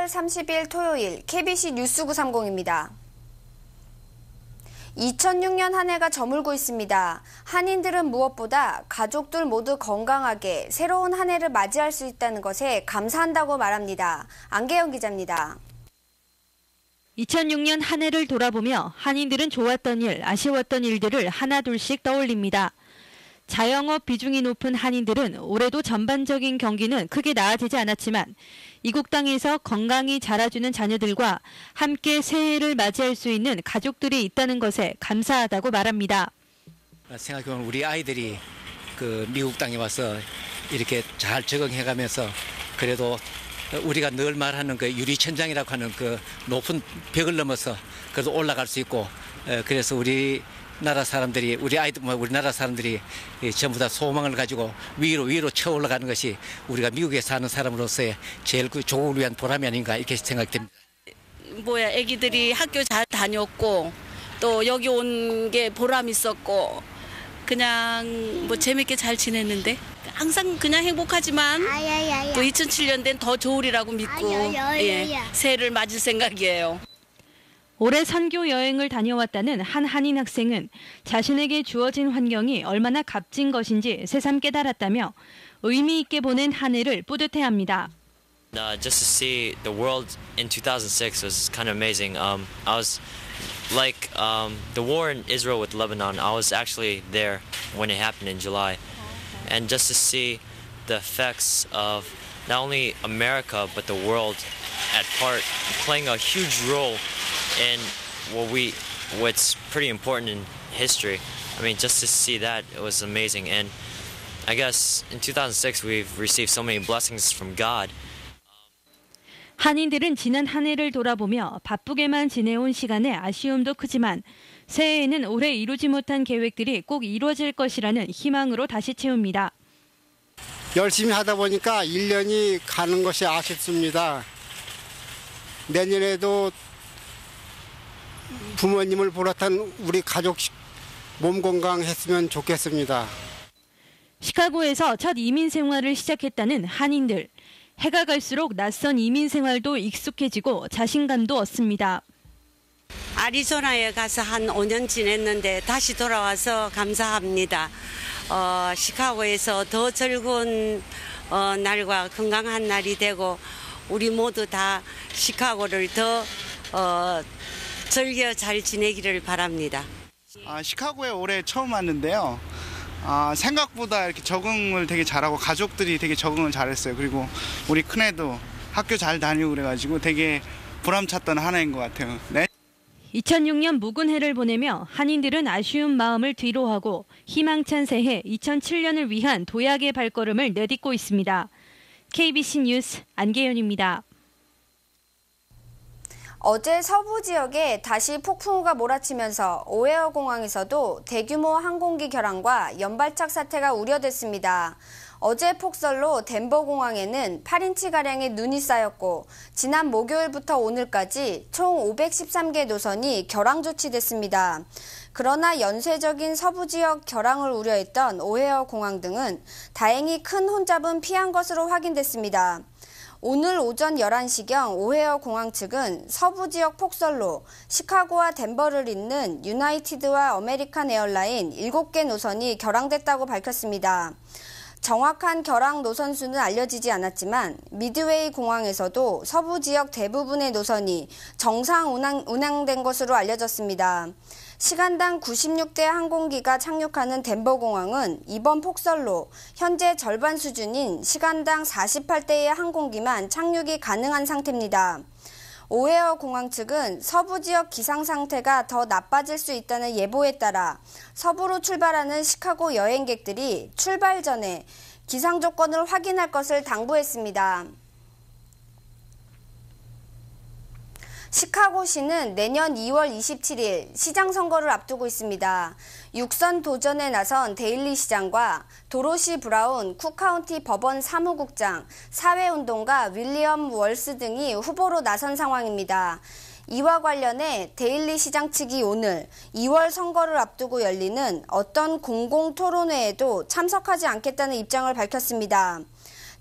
10월 30일 토요일 KBC 뉴스 930입니다. 2006년 한 해가 저물고 있습니다. 한인들은 무엇보다 가족들 모두 건강하게 새로운 한 해를 맞이할 수 있다는 것에 감사한다고 말합니다. 안계영 기자입니다. 2006년 한 해를 돌아보며 한인들은 좋았던 일, 아쉬웠던 일들을 하나둘씩 떠올립니다. 자영업 비중이 높은 한인들은 올해도 전반적인 경기는 크게 나아지지 않았지만 이국 땅에서 건강히 자라주는 자녀들과 함께 새해를 맞이할 수 있는 가족들이 있다는 것에 감사하다고 말합니다. 생각해보면 우리 아이들이 미국 땅에 와서 이렇게 잘 적응해가면서 그래도 우리가 늘 말하는 유리천장이라고 하는 높은 벽을 넘어서 그래도 올라갈 수 있고 그래서 우리나라 사람들이 우리나라 사람들이 전부 다 소망을 가지고 위로 쳐 올라가는 것이 우리가 미국에 사는 사람으로서의 제일 조국을 위한 보람이 아닌가 이렇게 생각됩니다. 아기들이 학교 잘 다녔고 또 여기 온 게 보람 있었고 그냥 재밌게 잘 지냈는데 항상 그냥 행복하지만 또 2007년대는 더 좋으리라고 믿고 새해를 맞을 생각이에요. 올해 선교 여행을 다녀왔다는 한 한인 학생은 자신에게 주어진 환경이 얼마나 값진 것인지 새삼 깨달았다며 의미 있게 보낸 한 해를 뿌듯해합니다. Just to see the world in 2006 was kind of amazing. I was like the war in Israel with Lebanon. I was actually there when it happened in July, and just to see the effects of not only America but the world at part playing a huge role in what's pretty important in history. I mean, just to see that, it was amazing. And I guess in 2006 we've received so many blessings from God. 한인들은 지난 한 해를 돌아보며 바쁘게만 지내온 시간에 아쉬움도 크지만 새해에는 올해 이루지 못한 계획들이 꼭 이루어질 것이라는 희망으로 다시 채웁니다. 열심히 하다 보니까 1년이 가는 것이 아쉽습니다. 내년에도 부모님을 보рат한 우리 가족 몸 건강했으면 좋겠습니다. 시카고에서 첫 이민 생활을 시작했다는 한인들. 해가 갈수록 낯선 이민 생활도 익숙해지고 자신감도 얻습니다. 아리조나에 가서 한 5년 지냈는데 다시 돌아와서 감사합니다. 시카고에서 더 즐거운 날과 건강한 날이 되고 우리 모두 다 시카고를 더 즐겨 잘 지내기를 바랍니다. 시카고에 올해 처음 왔는데요. 생각보다 이렇게 적응을 되게 잘하고 가족들이 되게 적응을 잘했어요. 그리고 우리 큰애도 학교 잘 다니고 그래가지고 되게 보람찼던 한 해인 것 같아요. 네. 2006년 묵은 해를 보내며 한인들은 아쉬운 마음을 뒤로하고 희망찬 새해 2007년을 위한 도약의 발걸음을 내딛고 있습니다. KBC 뉴스 안계연입니다. 어제 서부 지역에 다시 폭풍우가 몰아치면서 오헤어 공항에서도 대규모 항공기 결항과 연발착 사태가 우려됐습니다. 어제 폭설로 덴버 공항에는 8인치가량의 눈이 쌓였고 지난 목요일부터 오늘까지 총 513개 노선이 결항 조치됐습니다. 그러나 연쇄적인 서부 지역 결항을 우려했던 오헤어 공항 등은 다행히 큰 혼잡은 피한 것으로 확인됐습니다. 오늘 오전 11시경 오헤어 공항 측은 서부 지역 폭설로 시카고와 덴버를 잇는 유나이티드와 아메리칸 에어라인 7개 노선이 결항됐다고 밝혔습니다. 정확한 결항 노선 수는 알려지지 않았지만 미드웨이 공항에서도 서부 지역 대부분의 노선이 정상 운항된 것으로 알려졌습니다. 시간당 96대 항공기가 착륙하는 덴버 공항은 이번 폭설로 현재 절반 수준인 시간당 48대의 항공기만 착륙이 가능한 상태입니다. 오헤어 공항 측은 서부 지역 기상 상태가 더 나빠질 수 있다는 예보에 따라 서부로 출발하는 시카고 여행객들이 출발 전에 기상 조건을 확인할 것을 당부했습니다. 시카고시는 내년 2월 27일 시장 선거를 앞두고 있습니다. 6선 도전에 나선 데일리 시장과 도로시 브라운 쿡카운티 법원 사무국장, 사회운동가 윌리엄 월스 등이 후보로 나선 상황입니다. 이와 관련해 데일리 시장 측이 오늘 2월 선거를 앞두고 열리는 어떤 공공토론회에도 참석하지 않겠다는 입장을 밝혔습니다.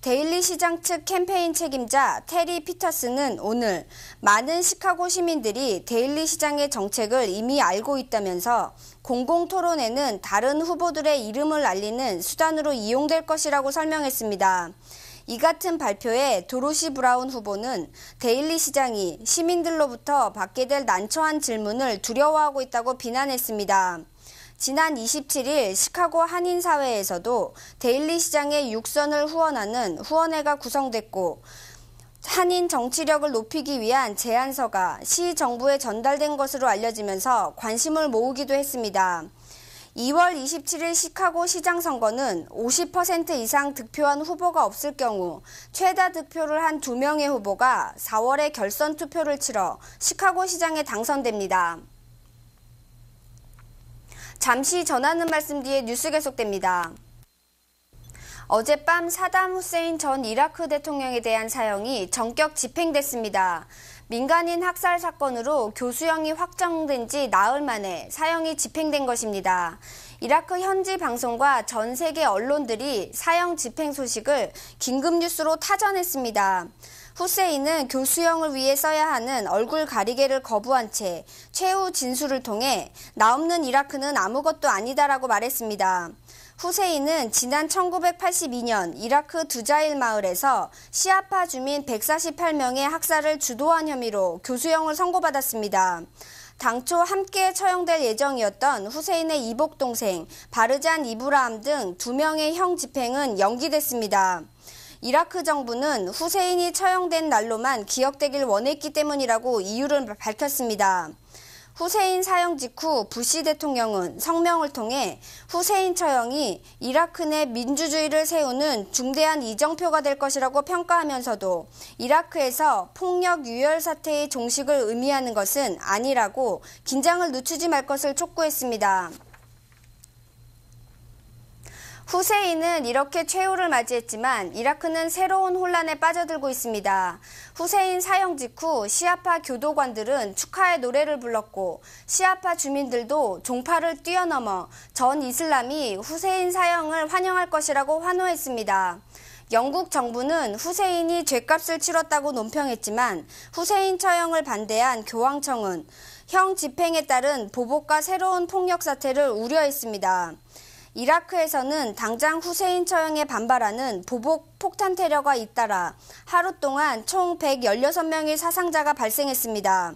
데일리 시장 측 캠페인 책임자 테리 피터스는 오늘 많은 시카고 시민들이 데일리 시장의 정책을 이미 알고 있다면서 공공토론회는 다른 후보들의 이름을 알리는 수단으로 이용될 것이라고 설명했습니다. 이 같은 발표에 도로시 브라운 후보는 데일리 시장이 시민들로부터 받게 될 난처한 질문을 두려워하고 있다고 비난했습니다. 지난 27일 시카고 한인사회에서도 데일리 시장의 육선을 후원하는 후원회가 구성됐고 한인 정치력을 높이기 위한 제안서가 시 정부에 전달된 것으로 알려지면서 관심을 모으기도 했습니다. 2월 27일 시카고 시장 선거는 50% 이상 득표한 후보가 없을 경우 최다 득표를 한 2명의 후보가 4월에 결선 투표를 치러 시카고 시장에 당선됩니다. 잠시 전하는 말씀 뒤에 뉴스 계속됩니다. 어젯밤 사담 후세인 전 이라크 대통령에 대한 사형이 전격 집행됐습니다. 민간인 학살 사건으로 교수형이 확정된 지 나흘 만에 사형이 집행된 것입니다. 이라크 현지 방송과 전 세계 언론들이 사형 집행 소식을 긴급 뉴스로 타전했습니다. 후세인은 교수형을 위해 써야 하는 얼굴 가리개를 거부한 채 최후 진술을 통해 나 없는 이라크는 아무것도 아니다라고 말했습니다. 후세인은 지난 1982년 이라크 두자일 마을에서 시아파 주민 148명의 학살을 주도한 혐의로 교수형을 선고받았습니다. 당초 함께 처형될 예정이었던 후세인의 이복 동생 바르잔 이브라함 등 2명의 형 집행은 연기됐습니다. 이라크 정부는 후세인이 처형된 날로만 기억되길 원했기 때문이라고 이유를 밝혔습니다. 후세인 사형 직후 부시 대통령은 성명을 통해 후세인 처형이 이라크 내 민주주의를 세우는 중대한 이정표가 될 것이라고 평가하면서도 이라크에서 폭력 유혈 사태의 종식을 의미하는 것은 아니라고 긴장을 늦추지 말 것을 촉구했습니다. 후세인은 이렇게 최후를 맞이했지만 이라크는 새로운 혼란에 빠져들고 있습니다. 후세인 사형 직후 시아파 교도관들은 축하의 노래를 불렀고 시아파 주민들도 종파를 뛰어넘어 전 이슬람이 후세인 사형을 환영할 것이라고 환호했습니다. 영국 정부는 후세인이 죗값을 치렀다고 논평했지만 후세인 처형을 반대한 교황청은 형 집행에 따른 보복과 새로운 폭력 사태를 우려했습니다. 이라크에서는 당장 후세인 처형에 반발하는 보복 폭탄 테러가 잇따라 하루 동안 총 116명의 사상자가 발생했습니다.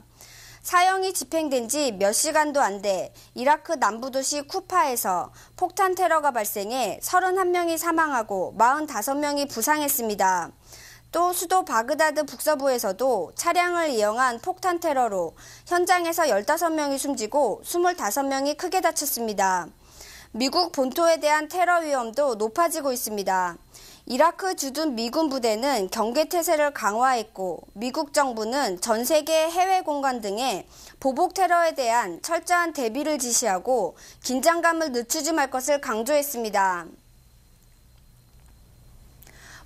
사형이 집행된 지 몇 시간도 안 돼 이라크 남부도시 쿠파에서 폭탄 테러가 발생해 31명이 사망하고 45명이 부상했습니다. 또 수도 바그다드 북서부에서도 차량을 이용한 폭탄 테러로 현장에서 15명이 숨지고 25명이 크게 다쳤습니다. 미국 본토에 대한 테러 위험도 높아지고 있습니다. 이라크 주둔 미군 부대는 경계태세를 강화했고 미국 정부는 전 세계 해외 공간 등에 보복 테러에 대한 철저한 대비를 지시하고 긴장감을 늦추지 말 것을 강조했습니다.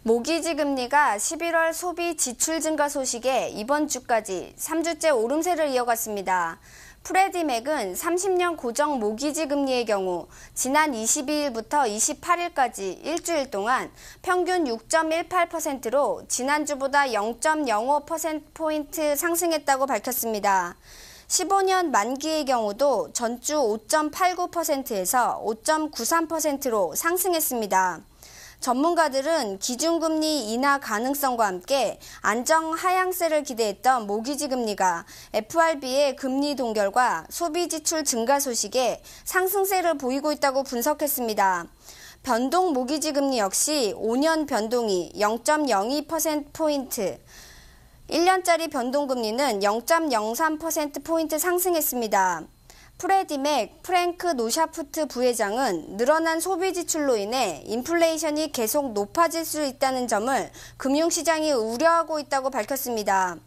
모기지 금리가 11월 소비 지출 증가 소식에 이번 주까지 3주째 오름세를 이어갔습니다. 프레디맥은 30년 고정 모기지 금리의 경우 지난 22일부터 28일까지 일주일 동안 평균 6.18%로 지난주보다 0.05%포인트 상승했다고 밝혔습니다. 15년 만기의 경우도 전주 5.89%에서 5.93%로 상승했습니다. 전문가들은 기준금리 인하 가능성과 함께 안정 하향세를 기대했던 모기지 금리가 FRB의 금리 동결과 소비 지출 증가 소식에 상승세를 보이고 있다고 분석했습니다. 변동 모기지 금리 역시 5년 변동이 0.02%포인트, 1년짜리 변동금리는 0.03%포인트 상승했습니다. 프레디맥 프랭크 노샤프트 부회장은 늘어난 소비 지출로 인해 인플레이션이 계속 높아질 수 있다는 점을 금융시장이 우려하고 있다고 밝혔습니다.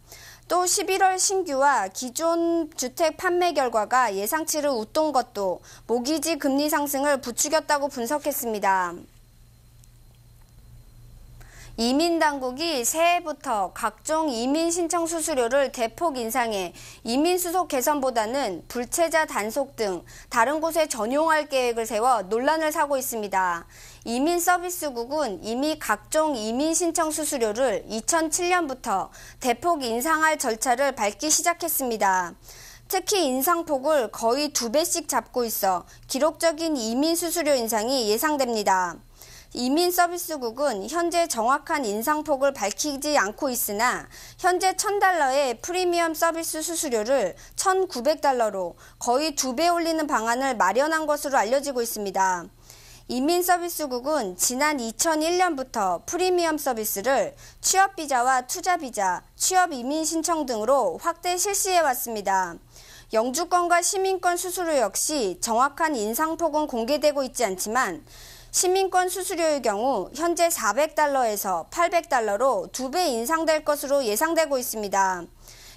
또 11월 신규와 기존 주택 판매 결과가 예상치를 웃돈 것도 모기지 금리 상승을 부추겼다고 분석했습니다. 이민당국이 새해부터 각종 이민 신청 수수료를 대폭 인상해 이민 수속 개선보다는 불체자 단속 등 다른 곳에 전용할 계획을 세워 논란을 사고 있습니다. 이민서비스국은 이미 각종 이민 신청 수수료를 2007년부터 대폭 인상할 절차를 밟기 시작했습니다. 특히 인상폭을 거의 2배씩 잡고 있어 기록적인 이민 수수료 인상이 예상됩니다. 이민서비스국은 현재 정확한 인상폭을 밝히지 않고 있으나 현재 $1,000의 프리미엄 서비스 수수료를 $1,900로 거의 2배 올리는 방안을 마련한 것으로 알려지고 있습니다. 이민서비스국은 지난 2001년부터 프리미엄 서비스를 취업비자와 투자비자, 취업이민 신청 등으로 확대 실시해왔습니다. 영주권과 시민권 수수료 역시 정확한 인상폭은 공개되고 있지 않지만 시민권 수수료의 경우 현재 $400에서 $800로 2배 인상될 것으로 예상되고 있습니다.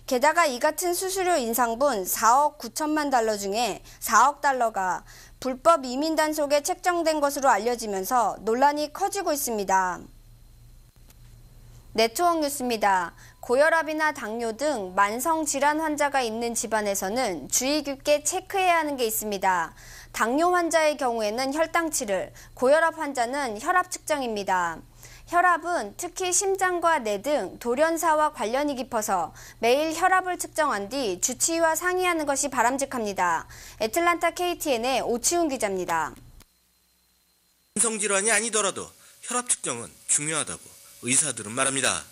게다가 이 같은 수수료 인상분 4억 9천만 달러 중에 4억 달러가 불법 이민 단속에 책정된 것으로 알려지면서 논란이 커지고 있습니다. 네트워크 뉴스입니다. 고혈압이나 당뇨 등 만성 질환 환자가 있는 집안에서는 주의 깊게 체크해야 하는 게 있습니다. 당뇨 환자의 경우에는 혈당치를, 고혈압 환자는 혈압 측정입니다. 혈압은 특히 심장과 뇌 등 돌연사와 관련이 깊어서 매일 혈압을 측정한 뒤 주치의와 상의하는 것이 바람직합니다. 애틀란타 KTN의 오치훈 기자입니다. 만성질환이 아니더라도 혈압 측정은 중요하다고 의사들은 말합니다.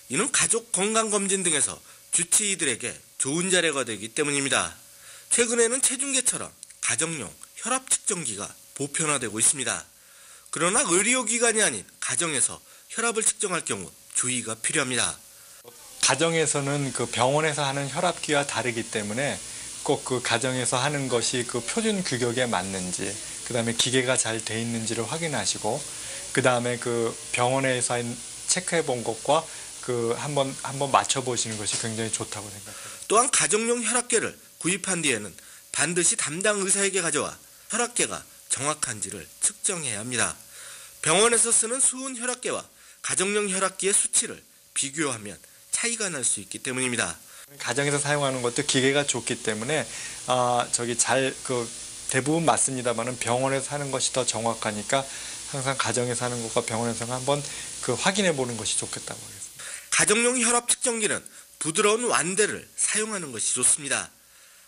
이는 가족 건강검진 등에서 주치의들에게 좋은 자료가 되기 때문입니다. 최근에는 체중계처럼 가정용 혈압 측정기가 보편화되고 있습니다. 그러나 의료기관이 아닌 가정에서 혈압을 측정할 경우 주의가 필요합니다. 가정에서는 그 병원에서 하는 혈압기와 다르기 때문에 꼭 그 가정에서 하는 것이 그 표준 규격에 맞는지, 그 다음에 기계가 잘 돼 있는지를 확인하시고, 그 다음에 그 병원에서 체크해 본 것과 그 한번 맞춰보시는 것이 굉장히 좋다고 생각합니다. 또한 가정용 혈압계를 구입한 뒤에는 반드시 담당 의사에게 가져와 혈압계가 정확한지를 측정해야 합니다. 병원에서 쓰는 수은 혈압계와 가정용 혈압기의 수치를 비교하면 차이가 날 수 있기 때문입니다. 가정에서 사용하는 것도 기계가 좋기 때문에 대부분 맞습니다만은 병원에서 하는 것이 더 정확하니까 항상 가정에서 하는 것과 병원에서 한번 확인해 보는 것이 좋겠다고 하겠습니다. 가정용 혈압 측정기는 부드러운 완대를 사용하는 것이 좋습니다.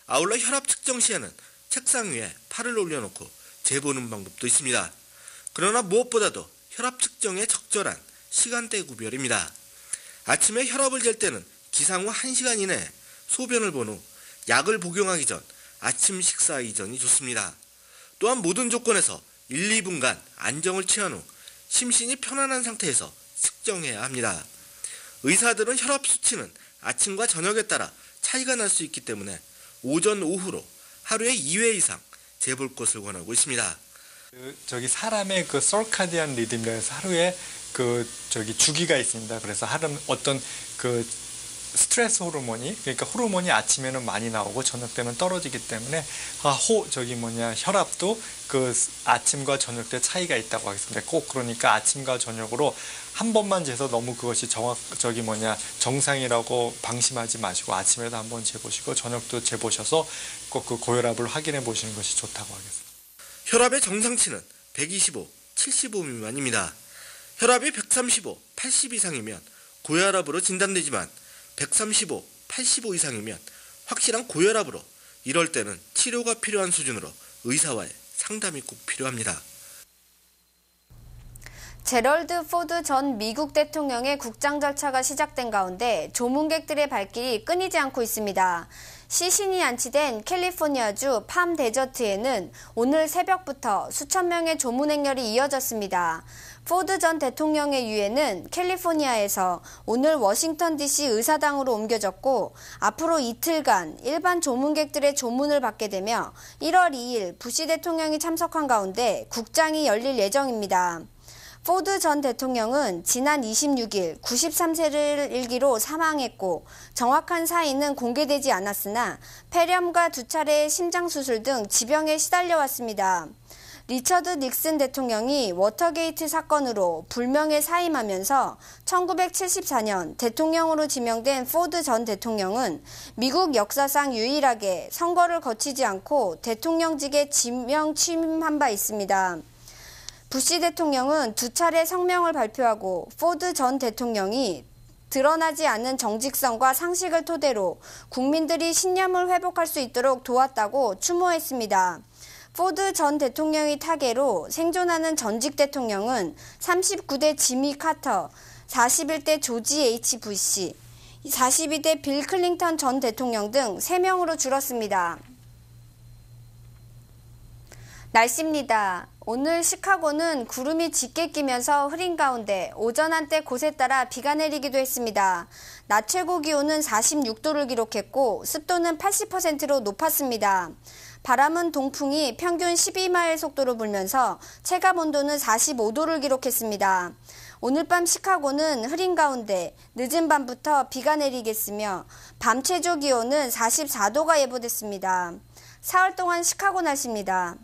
아울러 혈압 측정 시에는 책상 위에 팔을 올려놓고 재보는 방법도 있습니다. 그러나 무엇보다도 혈압 측정에 적절한 시간대 구별입니다. 아침에 혈압을 잴 때는 기상 후 1시간 이내에 소변을 본 후 약을 복용하기 전 아침 식사 이전이 좋습니다. 또한 모든 조건에서 1, 2분간 안정을 취한 후 심신이 편안한 상태에서 측정해야 합니다. 의사들은 혈압 수치는 아침과 저녁에 따라 차이가 날 수 있기 때문에 오전, 오후로 하루에 2회 이상 재볼 것을 권하고 있습니다. 사람의 서카디안 리듬이라 해서 하루에 주기가 있습니다. 그래서 어떤 스트레스 호르몬이, 그러니까 호르몬이 아침에는 많이 나오고 저녁 때는 떨어지기 때문에 혈압도 아침과 저녁 때 차이가 있다고 하겠습니다. 꼭 그러니까 아침과 저녁으로 한 번만 재서 너무 그것이 정상이라고 방심하지 마시고 아침에도 한번 재보시고 저녁도 재보셔서 꼭 고혈압을 확인해 보시는 것이 좋다고 하겠습니다. 혈압의 정상치는 125, 75 미만입니다. 혈압이 135, 80 이상이면 고혈압으로 진단되지만 135, 85 이상이면 확실한 고혈압으로, 이럴 때는 치료가 필요한 수준으로 의사와의 상담이 꼭 필요합니다. 제럴드 포드 전 미국 대통령의 국장 절차가 시작된 가운데 조문객들의 발길이 끊이지 않고 있습니다. 시신이 안치된 캘리포니아주 팜 데저트에는 오늘 새벽부터 수천 명의 조문 행렬이 이어졌습니다. 포드 전 대통령의 유해는 캘리포니아에서 오늘 워싱턴 DC 의사당으로 옮겨졌고 앞으로 이틀간 일반 조문객들의 조문을 받게 되며 1월 2일 부시 대통령이 참석한 가운데 국장이 열릴 예정입니다. 포드 전 대통령은 지난 26일 93세를 일기로 사망했고 정확한 사인은 공개되지 않았으나 폐렴과 2차례의 심장수술 등 지병에 시달려왔습니다. 리처드 닉슨 대통령이 워터게이트 사건으로 불명예 사임하면서 1974년 대통령으로 지명된 포드 전 대통령은 미국 역사상 유일하게 선거를 거치지 않고 대통령직에 지명 취임한 바 있습니다. 부시 대통령은 2차례 성명을 발표하고 포드 전 대통령이 드러나지 않는 정직성과 상식을 토대로 국민들이 신념을 회복할 수 있도록 도왔다고 추모했습니다. 포드 전 대통령의 타계로 생존하는 전직 대통령은 39대 지미 카터, 41대 조지 H. 부시, 42대 빌 클린턴 전 대통령 등 3명으로 줄었습니다. 날씨입니다. 오늘 시카고는 구름이 짙게 끼면서 흐린 가운데 오전 한때 곳에 따라 비가 내리기도 했습니다. 낮 최고 기온은 46도를 기록했고 습도는 80%로 높았습니다. 바람은 동풍이 평균 12마일 속도로 불면서 체감 온도는 45도를 기록했습니다. 오늘 밤 시카고는 흐린 가운데 늦은 밤부터 비가 내리겠으며 밤 최저 기온은 44도가 예보됐습니다. 사흘 동안 시카고 날씨입니다.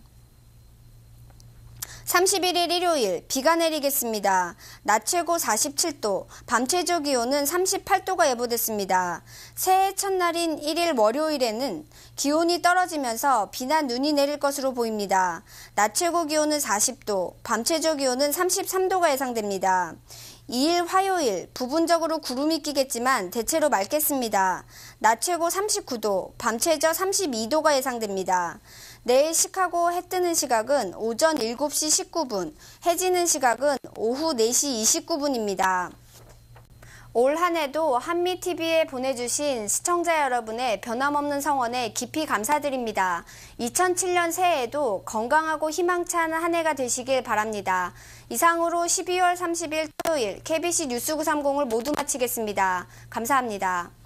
31일 일요일 비가 내리겠습니다. 낮 최고 47도, 밤 최저 기온은 38도가 예보됐습니다. 새해 첫날인 1일 월요일에는 기온이 떨어지면서 비나 눈이 내릴 것으로 보입니다. 낮 최고 기온은 40도, 밤 최저 기온은 33도가 예상됩니다. 2일 화요일 부분적으로 구름이 끼겠지만 대체로 맑겠습니다. 낮 최고 39도, 밤 최저 32도가 예상됩니다. 내일 시카고 해 뜨는 시각은 오전 7시 19분, 해 지는 시각은 오후 4시 29분입니다. 올 한 해도 한미TV에 보내주신 시청자 여러분의 변함없는 성원에 깊이 감사드립니다. 2007년 새해에도 건강하고 희망찬 한 해가 되시길 바랍니다. 이상으로 12월 30일 토요일 KBC 뉴스 930을 모두 마치겠습니다. 감사합니다.